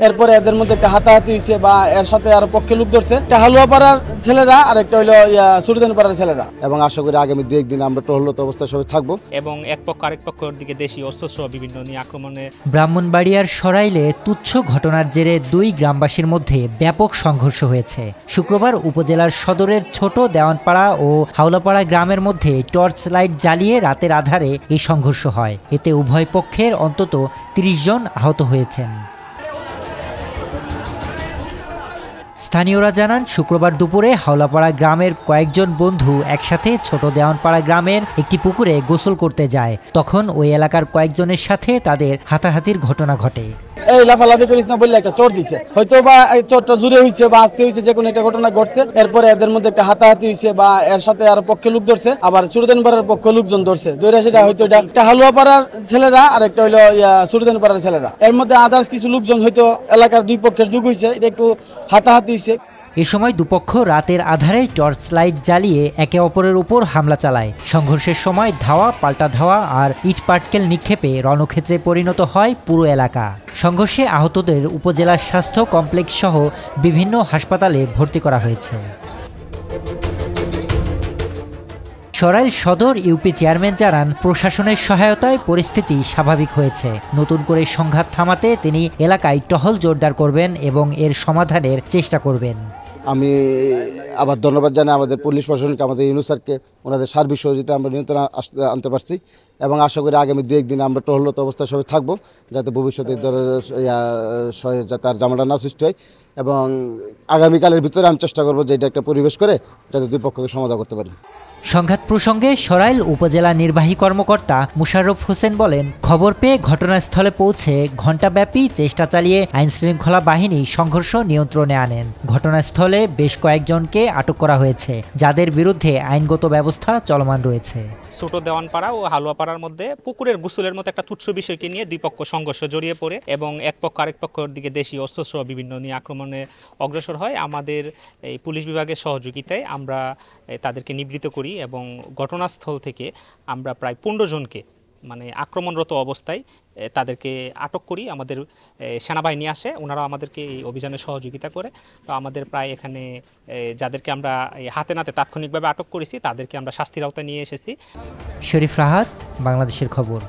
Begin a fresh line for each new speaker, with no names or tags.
এরপরে এদের মধ্যে একটা হাতাহাতি হয়েছে বা এর সাথে আরো পক্ষে লোক ধরছে, একটা হালুয়াপাড়ার ছেলেরা আর একটা হইলো সুরদানপাড়ার ছেলেরা। এবং আশা করি আগামী 2-1 দিন আমরা টহলত অবস্থায় সবাই থাকবো
এবং এক পক্ষ আরেক পক্ষের দিকে দেশীয় অস্ত্রসহ বিভিন্ন নিয়ে আক্রমণে।
ব্রাহ্মণবাড়িয়ার সরাইলে তুচ্ছ ঘটনার জেরে 2 গ্রামবাসীর মধ্যে ব্যাপক সংঘর্ষ হয়েছে। শুক্রবার উপজেলার সদরের ছোট দেওয়ানপাড়া ও হাওলাপাড়া গ্রামের মধ্যে টর্চ লাইট জ্বালিয়ে রাতের আধারে এই সংঘর্ষ হয়। এতে উভয় পক্ষের অন্তত 30 জন আহত হয়েছেন। স্থানীয়রা জানান, শুক্রবার দুপুরে হাওলাপাড়া গ্রামের কয়েকজন বন্ধু একসাথে ছোট দেওয়ানপাড়া গ্রামের একটি পুকুরে গোসল করতে যায়। তখন ওই এলাকার কয়েকজনের সাথে তাদের হাতাহাতির ঘটনা ঘটে।
এই লাফালাফি করিস না বললে একটা চোর দিছে, হয়তো বা এই চোরটা জুড়ে হয়েছে বা আসতে হয়েছে, যে কোনো একটা ঘটনা ঘটছে। এরপরে এদের মধ্যে একটা হাতাহাতি হয়েছে বা এর সাথে আরো পক্ষে লোক ধরছে, আবার সুরদানপাড়ার পক্ষে লোকজন ধরছে। ধরে সেটা হয়তো এটা একটা হালুয়াপাড়ার ছেলেরা আর একটা হইলো সুরদানপাড়ার ছেলেরা। এর মধ্যে আদার্স কিছু লোকজন হয়তো এলাকার 2 পক্ষের যোগ হয়েছে, এটা একটু হাতাহাতি হয়েছে।
এ সময় দুপক্ষ রাতের আধারে টর্চ লাইট জ্বালিয়ে একে অপরের উপর হামলা চালায়। সংঘর্ষের সময় ধাওয়া পাল্টা ধাওয়া আর ইট পাটকেল নিক্ষেপে রণক্ষেত্রে পরিণত হয় পুরো এলাকা। সংঘর্ষে আহতদের উপজেলা স্বাস্থ্য কমপ্লেক্স সহ বিভিন্ন হাসপাতালে ভর্তি করা হয়েছে। সরাইল সদর ইউপি চেয়ারম্যান জানান, প্রশাসনের সহায়তায় পরিস্থিতি স্বাভাবিক হয়েছে। নতুন করে সংঘাত থামাতে তিনি এলাকায় টহল জোরদার করবেন এবং এর সমাধানের চেষ্টা করবেন।
আমি আবার ধন্যবাদ জানাই আমাদের পুলিশ প্রশাসনকে, আমাদের ইউনূস স্যারকে, ওনাদের সার্বিক সহযোগিতা আমরা নিয়ন্ত্রণ আনতে পারছি। এবং আশা করি আগামী 2-1 দিন আমরা টহলত অবস্থায় সবাই থাকবো, যাতে ভবিষ্যতে যাতে আর ঝামেলা না সৃষ্টি হয়। এবং আগামীকালের ভিতরে আমি চেষ্টা করবো যে এটা একটা পরিবেশ করে যাতে 2 পক্ষকে সমাধান করতে পারি।
সংঘাত প্রসঙ্গে সরাইল উপজেলা নির্বাহী কর্মকর্তা মুশাররফ হোসেন বলেন, খবর পেয়ে ঘটনাস্থলে পৌঁছে ঘণ্টাব্যাপী চেষ্টা চালিয়ে আইনশৃঙ্খলা বাহিনী সংঘর্ষ নিয়ন্ত্রণে আনেন। ঘটনাস্থলে বেশ কয়েকজনকে আটক করা হয়েছে, যাদের বিরুদ্ধে আইনগত ব্যবস্থা চলমান রয়েছে।
ছোট দেওয়ানপাড়া ও হালুয়াপাড়ার মধ্যে পুকুরের গোসলের মতো একটা তুচ্ছ বিষয়কে নিয়ে 2 পক্ষ সংঘর্ষ জড়িয়ে পড়ে এবং এক পক্ষ আরেক পক্ষের দিকে দেশীয় অস্ত্রসহ বিভিন্ন নিয়ে আক্রমণে অগ্রসর হয়। আমাদের এই পুলিশ বিভাগের সহযোগিতায় আমরা তাদেরকে নিবৃত্ত করি এবং ঘটনাস্থল থেকে আমরা প্রায় 15 জনকে মানে আক্রমণরত অবস্থায় তাদেরকে আটক করি। আমাদের সেনাবাহিনী আসে, ওনারা আমাদেরকে এই অভিযানে সহযোগিতা করে। তো আমাদের প্রায় এখানে যাদেরকে আমরা হাতে নাতে তাৎক্ষণিকভাবে আটক করেছি, তাদেরকে আমরা শাস্তির আওতায় নিয়ে এসেছি।
শরীফ রাহাত, বাংলাদেশের খবর।